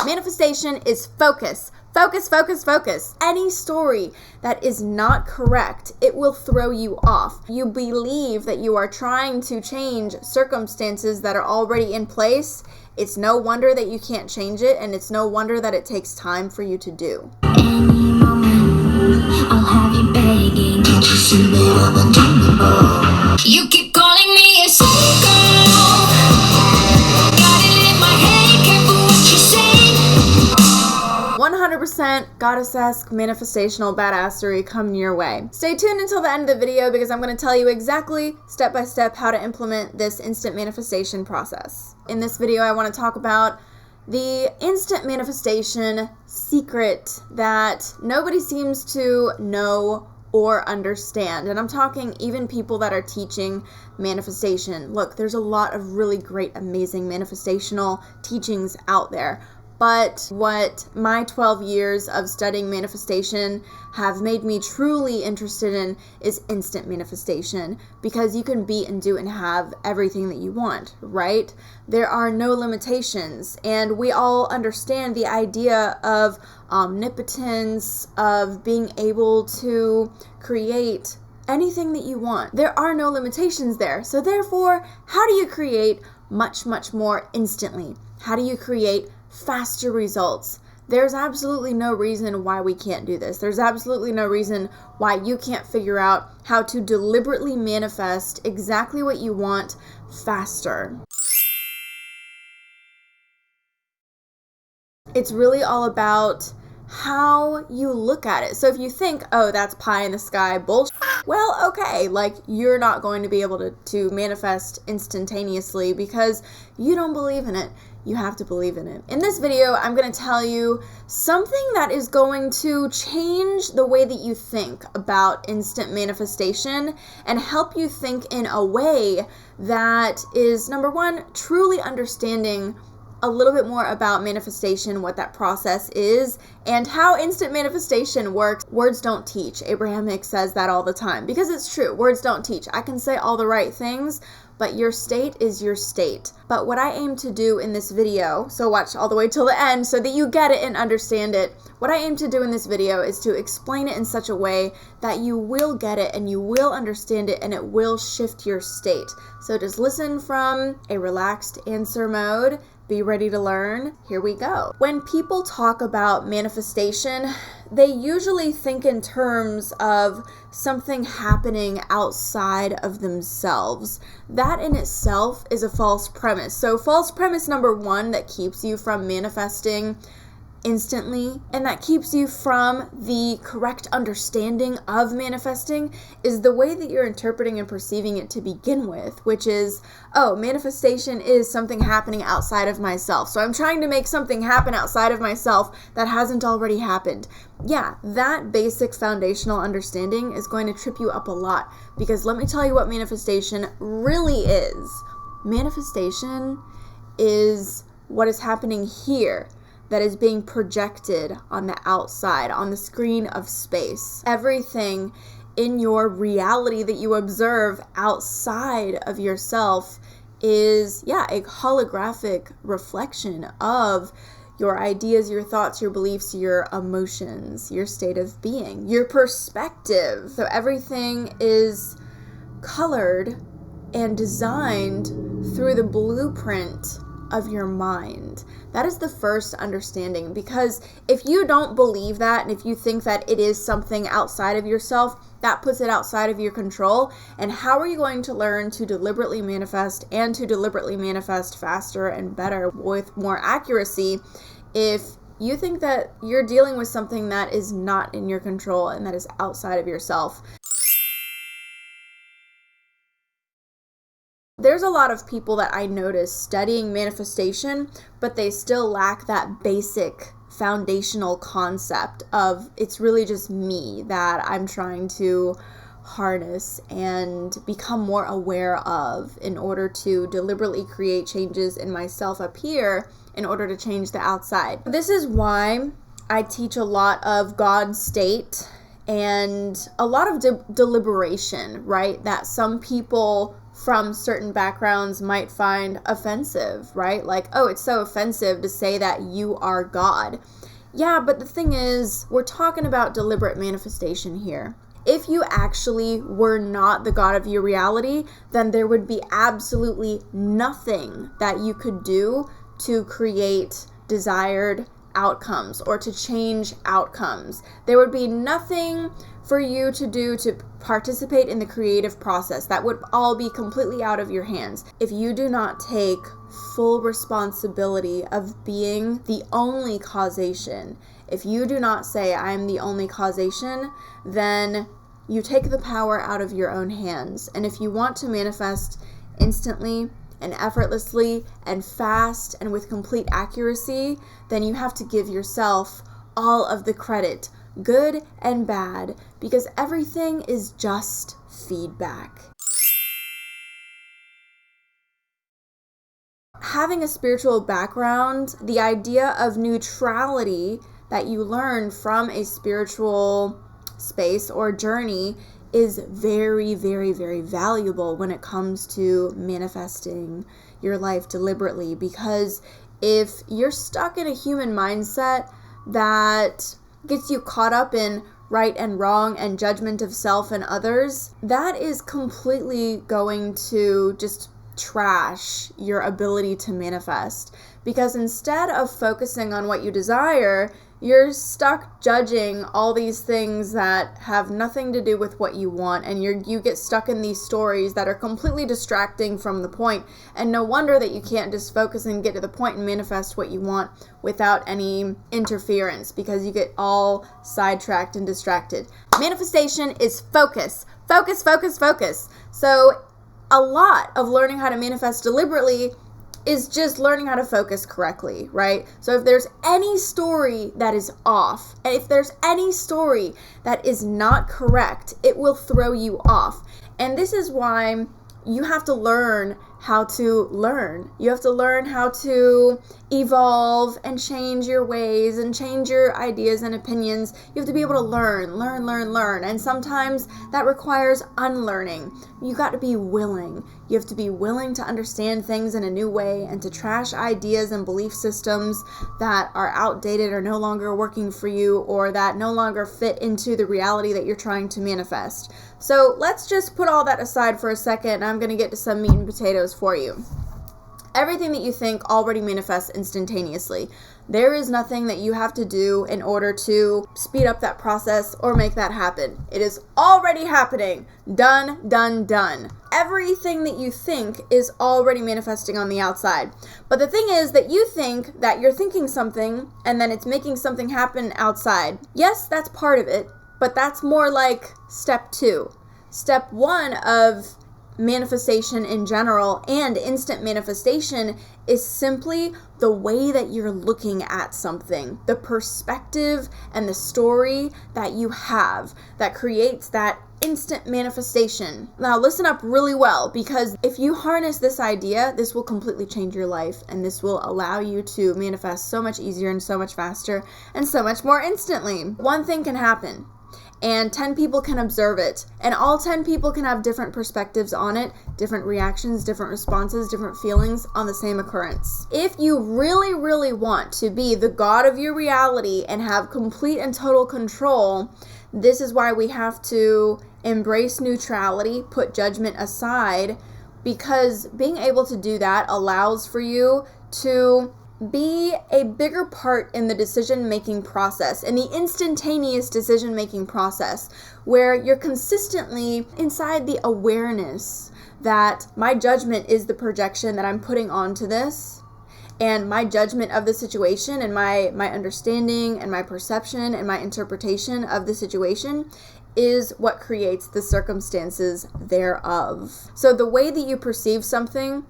Manifestation is focus. Focus, focus, focus. Any story that is not correct, it will throw you off. You believe that you are trying to change circumstances that are already in place. It's no wonder that you can't change it, and it's no wonder that it takes time for you to do. Any moment, I'll have you begging. Can't you see that I'm untamable? You keep calling me a psycho. Got it in my head, careful what you say. 100% goddess-esque manifestational badassery coming your way. Stay tuned until the end of the video because I'm going to tell you exactly step by step how to implement this instant manifestation process. In this video, I want to talk about the instant manifestation secret that nobody seems to know or understand. And I'm talking even people that are teaching manifestation. Look, there's a lot of really great, amazing manifestational teachings out there. But what my 12 years of studying manifestation have made me truly interested in is instant manifestation, because you can be and do and have everything that you want, right? There are no limitations, and we all understand the idea of omnipotence, of being able to create anything that you want. There are no limitations there. So therefore, how do you create much, much more instantly? How do you create faster results? There's absolutely no reason why we can't do this. There's absolutely no reason why you can't figure out how to deliberately manifest exactly what you want faster. It's really all about how you look at it. So if you think, oh, that's pie in the sky bullshit, well, okay, like you're not going to be able to manifest instantaneously because you don't believe in it. You have to believe in it. In this video, I'm going to tell you something that is going to change the way that you think about instant manifestation and help you think in a way that is, number one, truly understanding a little bit more about manifestation, what that process is, and how instant manifestation works. Words don't teach. Abraham Hicks says that all the time because it's true. Words don't teach. I can say all the right things, but your state is your state. But what I aim to do in this video, so watch all the way till the end so that you get it and understand it. What I aim to do in this video is to explain it in such a way that you will get it and you will understand it and it will shift your state. So just listen from a relaxed answer mode. Be ready to learn. Here we go. When people talk about manifestation, they usually think in terms of something happening outside of themselves. That in itself is a false premise. So false premise number one that keeps you from manifesting instantly and that keeps you from the correct understanding of manifesting is the way that you're interpreting and perceiving it to begin with, which is, oh, manifestation is something happening outside of myself. So I'm trying to make something happen outside of myself that hasn't already happened. Yeah, that basic foundational understanding is going to trip you up a lot, because let me tell you what manifestation really is. Manifestation is what is happening here that is being projected on the outside, on the screen of space. Everything in your reality that you observe outside of yourself is, a holographic reflection of your ideas, your thoughts, your beliefs, your emotions, your state of being, your perspective. So everything is colored and designed through the blueprint of your mind. That is the first understanding, because if you don't believe that, and if you think that it is something outside of yourself, that puts it outside of your control. And how are you going to learn to deliberately manifest and to deliberately manifest faster and better with more accuracy if you think that you're dealing with something that is not in your control and that is outside of yourself? There's a lot of people that I notice studying manifestation, but they still lack that basic foundational concept of it's really just me that I'm trying to harness and become more aware of in order to deliberately create changes in myself up here in order to change the outside. This is why I teach a lot of God state and a lot of deliberation, right? That some people from certain backgrounds might find offensive, right? Like, oh, it's so offensive to say that you are God. Yeah, but the thing is, we're talking about deliberate manifestation here. If you actually were not the God of your reality, then there would be absolutely nothing that you could do to create desired outcomes or to change outcomes. There would be nothing for you to do to participate in the creative process. That would all be completely out of your hands. If you do not take full responsibility of being the only causation, if you do not say, I am the only causation, then you take the power out of your own hands. And if you want to manifest instantly and effortlessly and fast and with complete accuracy, then you have to give yourself all of the credit, good and bad, because everything is just feedback. Having a spiritual background, the idea of neutrality that you learn from a spiritual space or journey is very, very, very valuable when it comes to manifesting your life deliberately. Because if you're stuck in a human mindset that gets you caught up in right and wrong and judgment of self and others, that is completely going to just trash your ability to manifest. Because instead of focusing on what you desire, you're stuck judging all these things that have nothing to do with what you want, and you get stuck in these stories that are completely distracting from the point. And no wonder that you can't just focus and get to the point and manifest what you want without any interference, because you get all sidetracked and distracted. Manifestation is focus. Focus, focus, focus. So a lot of learning how to manifest deliberately is just learning how to focus correctly, right? So if there's any story that is off, and if there's any story that is not correct, it will throw you off. And this is why you have to learn how to learn. You have to learn how to evolve and change your ways and change your ideas and opinions. You have to be able to learn. And sometimes that requires unlearning. You got to be willing. You have to be willing to understand things in a new way and to trash ideas and belief systems that are outdated or no longer working for you, or that no longer fit into the reality that you're trying to manifest. So let's just put all that aside for a second, and I'm going to get to some meat and potatoes for you. Everything that you think already manifests instantaneously. There is nothing that you have to do in order to speed up that process or make that happen. It is already happening. Done, done, done. Everything that you think is already manifesting on the outside. But the thing is that you think that you're thinking something and then it's making something happen outside. Yes, that's part of it, but that's more like step 2. Step 1 of manifestation in general and instant manifestation is simply the way that you're looking at something, the perspective and the story that you have that creates that instant manifestation. Now listen up really well, because if you harness this idea, this will completely change your life, and this will allow you to manifest so much easier and so much faster and so much more instantly. One thing can happen, and 10 people can observe it, and all 10 people can have different perspectives on it, different reactions, different responses, different feelings on the same occurrence. If you really, really want to be the God of your reality and have complete and total control, this is why we have to embrace neutrality, put judgment aside, because being able to do that allows for you to be a bigger part in the decision-making process, in the instantaneous decision-making process, where you're consistently inside the awareness that my judgment is the projection that I'm putting onto this, and my judgment of the situation and my understanding and my perception and my interpretation of the situation is what creates the circumstances thereof. So the way that you perceive something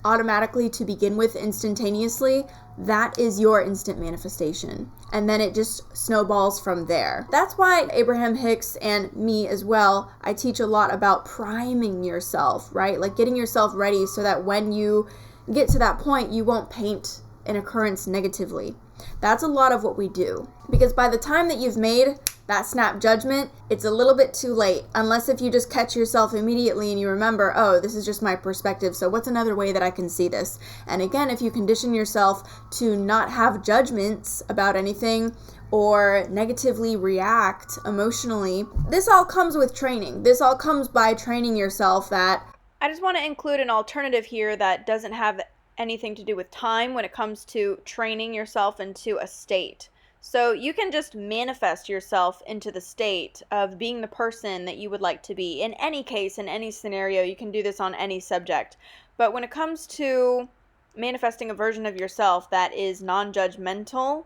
automatically to begin with, instantaneously, that is your instant manifestation. And then it just snowballs from there. That's why Abraham Hicks and me as well, I teach a lot about priming yourself, right? Like getting yourself ready so that when you get to that point, you won't paint an occurrence negatively. That's a lot of what we do. Because by the time that you've made that snap judgment, it's a little bit too late. Unless if you just catch yourself immediately and you remember, oh, this is just my perspective, so what's another way that I can see this? And again, if you condition yourself to not have judgments about anything or negatively react emotionally, this all comes with training. This all comes by training yourself that... I just want to include an alternative here that doesn't have anything to do with time when it comes to training yourself into a state. So you can just manifest yourself into the state of being the person that you would like to be. In any case, in any scenario, you can do this on any subject. But when it comes to manifesting a version of yourself that is non-judgmental,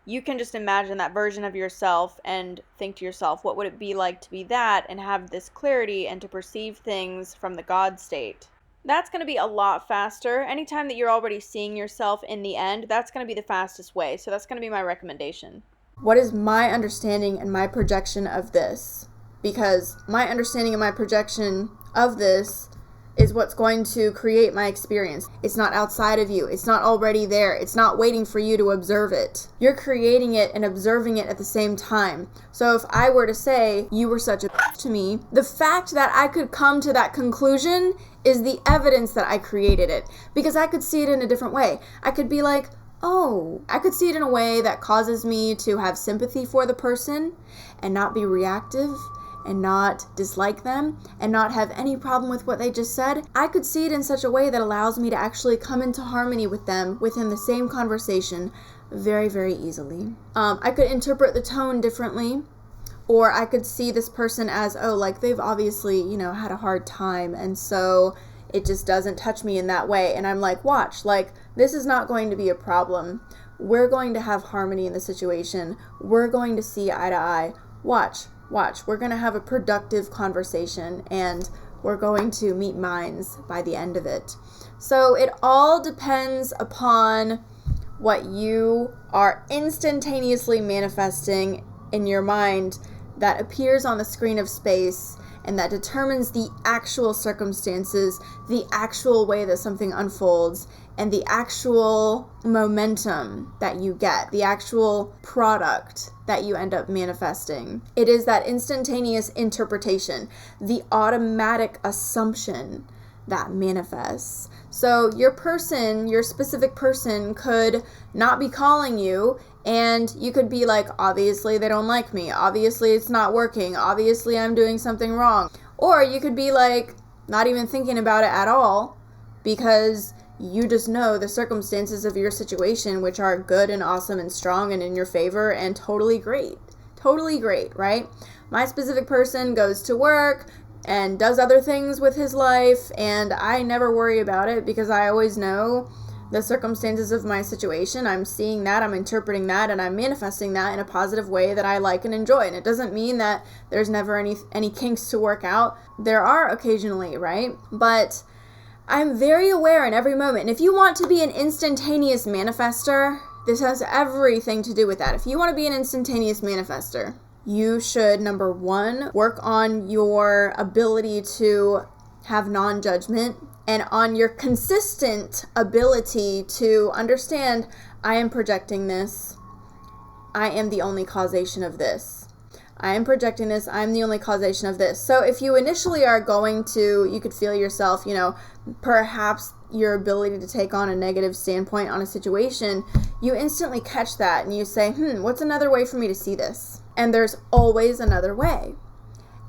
you can just imagine that version of yourself and think to yourself, what would it be like to be that, and have this clarity and to perceive things from the God state. That's going to be a lot faster. Anytime that you're already seeing yourself in the end, that's going to be the fastest way. So that's going to be my recommendation. What is my understanding and my projection of this? Because my understanding and my projection of this is what's going to create my experience. It's not outside of you. It's not already there. It's not waiting for you to observe it. You're creating it and observing it at the same time. So if I were to say, you were such a to me, the fact that I could come to that conclusion is the evidence that I created it. Because I could see it in a different way. I could be like, oh, I could see it in a way that causes me to have sympathy for the person and not be reactive and not dislike them and not have any problem with what they just said. I could see it in such a way that allows me to actually come into harmony with them within the same conversation very, very easily. I could interpret the tone differently, or I could see this person as, oh, like they've obviously, had a hard time, and so it just doesn't touch me in that way. And I'm like, watch, like this is not going to be a problem. We're going to have harmony in the situation. We're going to see eye to eye. Watch, we're going to have a productive conversation and we're going to meet minds by the end of it. So it all depends upon what you are instantaneously manifesting in your mind that appears on the screen of space and that determines the actual circumstances, the actual way that something unfolds, and the actual momentum that you get, the actual product that you end up manifesting. It is that instantaneous interpretation, the automatic assumption that manifests. So your specific person could not be calling you, and you could be like, obviously they don't like me, obviously it's not working, obviously I'm doing something wrong. Or you could be like, not even thinking about it at all, because you just know the circumstances of your situation, which are good and awesome and strong and in your favor and totally great, right? My specific person goes to work and does other things with his life, and I never worry about it because I always know the circumstances of my situation. I'm seeing that, I'm interpreting that, and I'm manifesting that in a positive way that I like and enjoy. And it doesn't mean that there's never any kinks to work out. There are occasionally, right? But I'm very aware in every moment. And if you want to be an instantaneous manifester, this has everything to do with that. If you want to be an instantaneous manifester, you should, number one, work on your ability to have non-judgment and on your consistent ability to understand, I am projecting this. I am the only causation of this. I am projecting this. I'm the only causation of this. So if you initially are going to, you could feel yourself, perhaps your ability to take on a negative standpoint on a situation, you instantly catch that and you say, what's another way for me to see this? And there's always another way.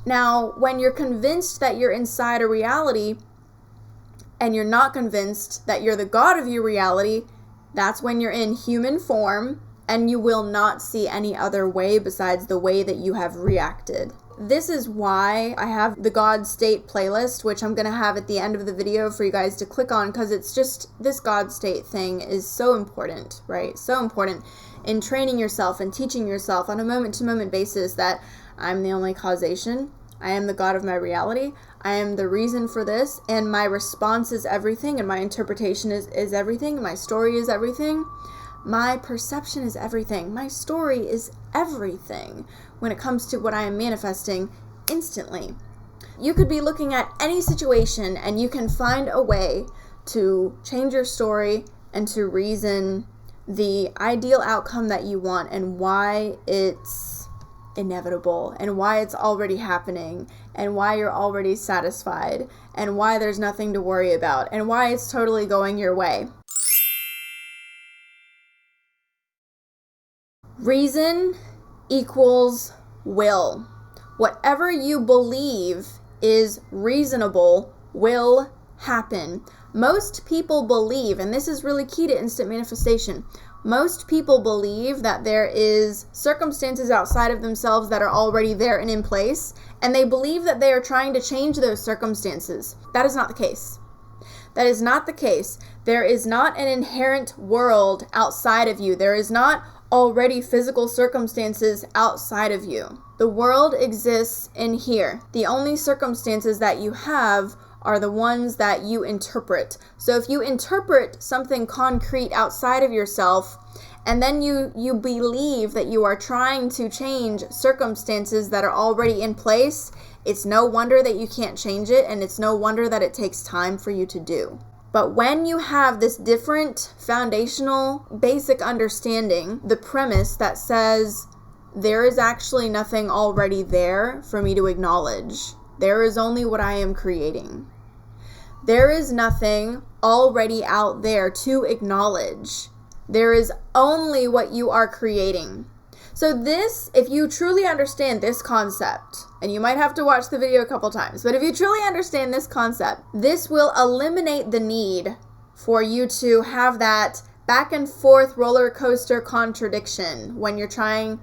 Now, when you're convinced that you're inside a reality and you're not convinced that you're the God of your reality, that's when you're in human form and you will not see any other way besides the way that you have reacted. This is why I have the God State playlist, which I'm going to have at the end of the video for you guys to click on, because it's just, this God State thing is so important, right? So important in training yourself and teaching yourself on a moment-to-moment basis that I'm the only causation. I am the God of my reality. I am the reason for this, and my response is everything, and my interpretation is everything. My story is everything. My perception is everything. My story is everything when it comes to what I am manifesting instantly. You could be looking at any situation and you can find a way to change your story and to reason the ideal outcome that you want and why it's inevitable and why it's already happening and why you're already satisfied and why there's nothing to worry about and why it's totally going your way. Reason equals will. Whatever you believe is reasonable will happen. Most people believe, and this is really key to instant manifestation, most people believe that there is circumstances outside of themselves that are already there and in place, and they believe that they are trying to change those circumstances. That is not the case. That is not the case. There is not an inherent world outside of you. There is not already physical circumstances outside of you. The world exists in here. The only circumstances that you have are the ones that you interpret. So if you interpret something concrete outside of yourself, and then you believe that you are trying to change circumstances that are already in place, it's no wonder that you can't change it, and it's no wonder that it takes time for you to do. But when you have this different foundational basic understanding, the premise that says there is actually nothing already there for me to acknowledge, there is only what I am creating. There is nothing already out there to acknowledge. There is only what you are creating. So this, if you truly understand this concept, and you might have to watch the video a couple times, but if you truly understand this concept, this will eliminate the need for you to have that back and forth roller coaster contradiction when you're trying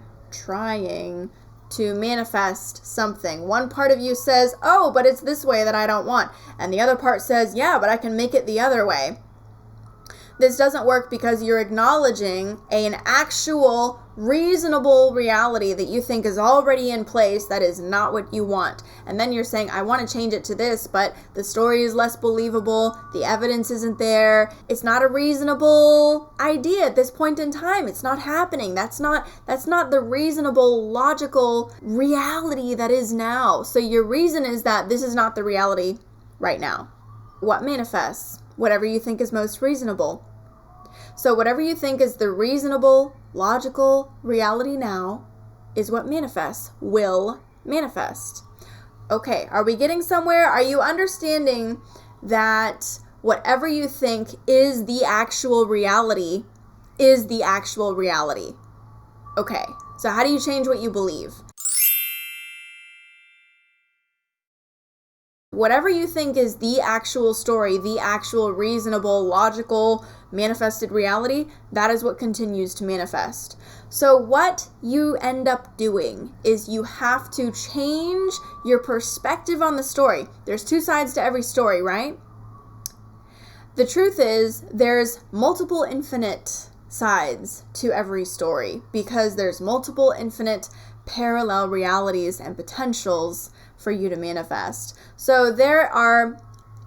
to manifest something. One part of you says, oh, but it's this way that I don't want. And the other part says, yeah, but I can make it the other way. This doesn't work because you're acknowledging an actual reasonable reality that you think is already in place that is not what you want. And then you're saying, I want to change it to this, but the story is less believable. The evidence isn't there. It's not a reasonable idea at this point in time. It's not happening. That's not the reasonable, logical reality that is now. So your reason is that this is not the reality right now. What manifests? Whatever you think is most reasonable. So whatever you think is the reasonable, logical reality now is what manifests, will manifest. Okay, are we getting somewhere? Are you understanding that whatever you think is the actual reality is the actual reality? Okay, so how do you change what you believe? Whatever you think is the actual story, the actual reasonable, logical, manifested reality, that is what continues to manifest. So what you end up doing is you have to change your perspective on the story. There's two sides to every story, right? The truth is there's multiple infinite sides to every story because there's multiple infinite parallel realities and potentials for you to manifest. So there are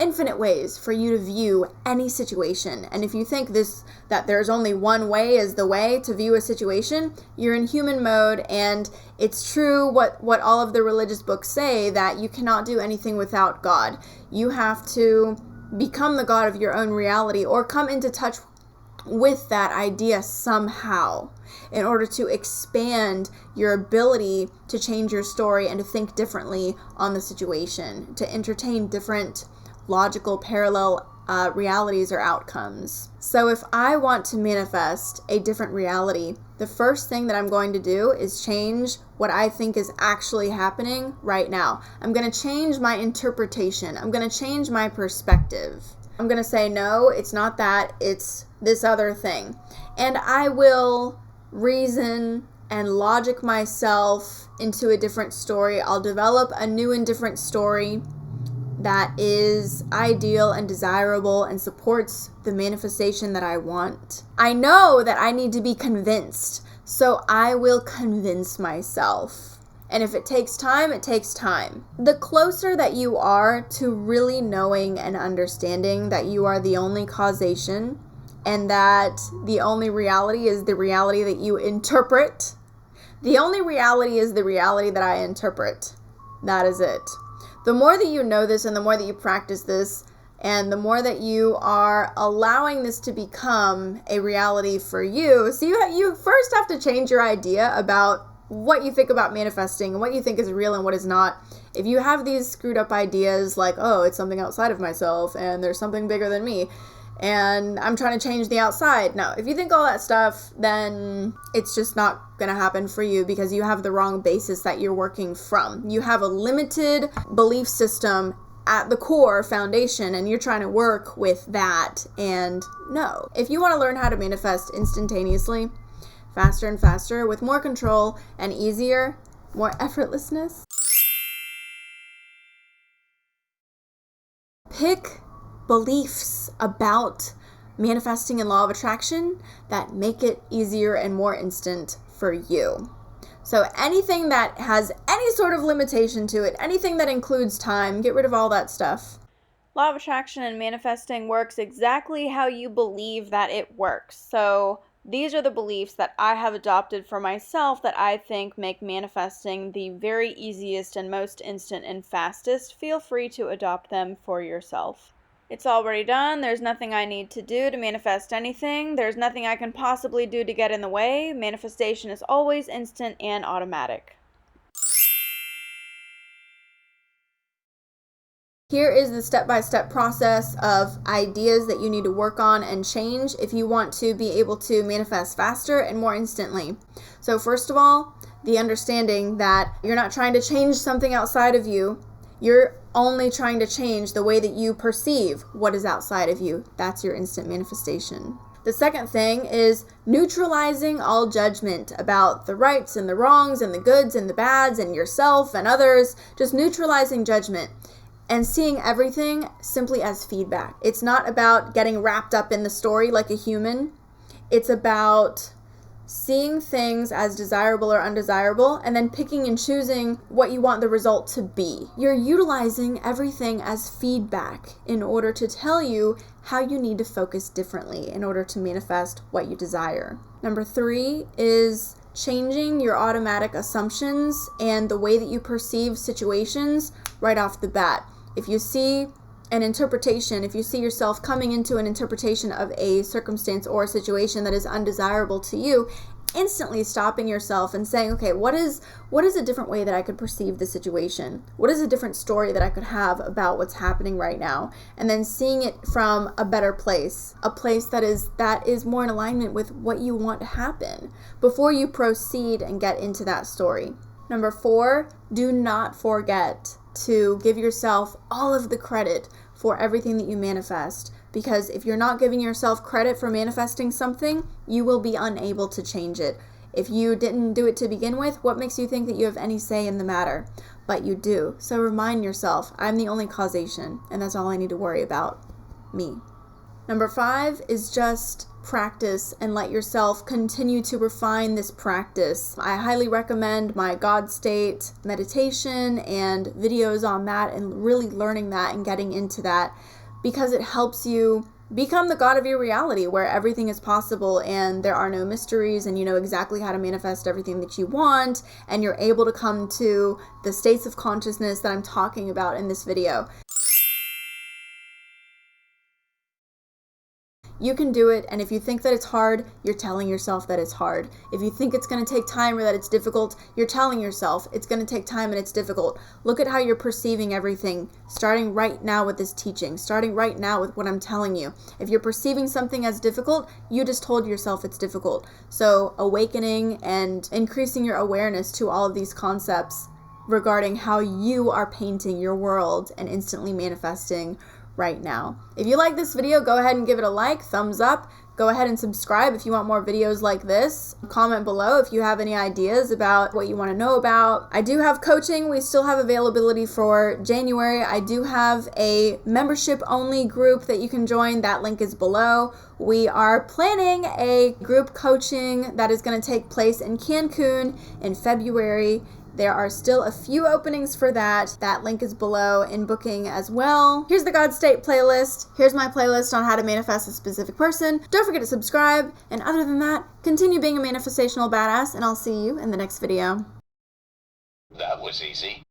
infinite ways for you to view any situation. And if you think that there's only one way is the way to view a situation, you're in human mode, and it's true what all of the religious books say, that you cannot do anything without God. You have to become the God of your own reality or come into touch with that idea somehow in order to expand your ability to change your story and to think differently on the situation, to entertain different logical parallel realities or outcomes. So if I want to manifest a different reality, the first thing that I'm going to do is change what I think is actually happening right now. I'm going to change my interpretation. I'm going to change my perspective. I'm going to say, no, it's not that, it's this other thing. And I will reason and logic myself into a different story. I'll develop a new and different story that is ideal and desirable and supports the manifestation that I want. I know that I need to be convinced, so I will convince myself. And if it takes time, it takes time. The closer that you are to really knowing and understanding that you are the only causation and that the only reality is the reality that you interpret, the only reality is the reality that I interpret. That is it. The more that you know this and the more that you practice this, And the more that you are allowing this to become a reality for you, so you first have to change your idea about what you think about manifesting and what you think is real and what is not. If you have these screwed up ideas like, oh, it's something outside of myself and there's something bigger than me and I'm trying to change the outside. No, if you think all that stuff, then it's just not going to happen for you because you have the wrong basis that you're working from. You have a limited belief system at the core foundation and you're trying to work with that. And no, if you want to learn how to manifest instantaneously, faster and faster, with more control and easier, more effortlessness, pick beliefs about manifesting and law of attraction that make it easier and more instant for you. So anything that has any sort of limitation to it, anything that includes time, get rid of all that stuff. Law of attraction and manifesting works exactly how you believe that it works. So these are the beliefs that I have adopted for myself that I think make manifesting the very easiest and most instant and fastest. Feel free to adopt them for yourself. It's already done. There's nothing I need to do to manifest anything. There's nothing I can possibly do to get in the way. Manifestation is always instant and automatic. Here is the step-by-step process of ideas that you need to work on and change if you want to be able to manifest faster and more instantly. So first of all, the understanding that you're not trying to change something outside of you. You're only trying to change the way that you perceive what is outside of you. That's your instant manifestation. The second thing is neutralizing all judgment about the rights and the wrongs and the goods and the bads and yourself and others. Just neutralizing judgment and seeing everything simply as feedback. It's not about getting wrapped up in the story like a human. It's about seeing things as desirable or undesirable and then picking and choosing what you want the result to be. You're utilizing everything as feedback in order to tell you how you need to focus differently in order to manifest what you desire. Number 3 is changing your automatic assumptions and the way that you perceive situations right off the bat. If you see an interpretation, if you see yourself coming into an interpretation of a circumstance or a situation that is undesirable to you, instantly stopping yourself and saying, okay, what is a different way that I could perceive the situation? What is a different story that I could have about what's happening right now? And then seeing it from a better place, a place that is more in alignment with what you want to happen before you proceed and get into that story. Number 4, do not forget to give yourself all of the credit for everything that you manifest. Because if you're not giving yourself credit for manifesting something, you will be unable to change it. If you didn't do it to begin with, what makes you think that you have any say in the matter? But you do. So remind yourself, I'm the only causation, and that's all I need to worry about. Me. Number 5 is just practice and let yourself continue to refine this practice. I highly recommend my God State meditation and videos on that and really learning that and getting into that because it helps you become the God of your reality where everything is possible and there are no mysteries and you know exactly how to manifest everything that you want and you're able to come to the states of consciousness that I'm talking about in this video. You can do it, and if you think that it's hard, you're telling yourself that it's hard. If you think it's going to take time or that it's difficult, you're telling yourself it's going to take time and it's difficult. Look at how you're perceiving everything, starting right now with this teaching, starting right now with what I'm telling you. If you're perceiving something as difficult, you just told yourself it's difficult. So awakening and increasing your awareness to all of these concepts regarding how you are painting your world and instantly manifesting right now. If you like this video, go ahead and give it a like, thumbs up. Go ahead and subscribe if you want more videos like this. Comment below if you have any ideas about what you want to know about. I do have coaching. We still have availability for January. I do have a membership only group that you can join. That link is below. We are planning a group coaching that is going to take place in Cancun in February. There are still a few openings for that. That link is below in booking as well. Here's the God State playlist. Here's my playlist on how to manifest a specific person. Don't forget to subscribe. And other than that, continue being a manifestational badass, and I'll see you in the next video. That was easy.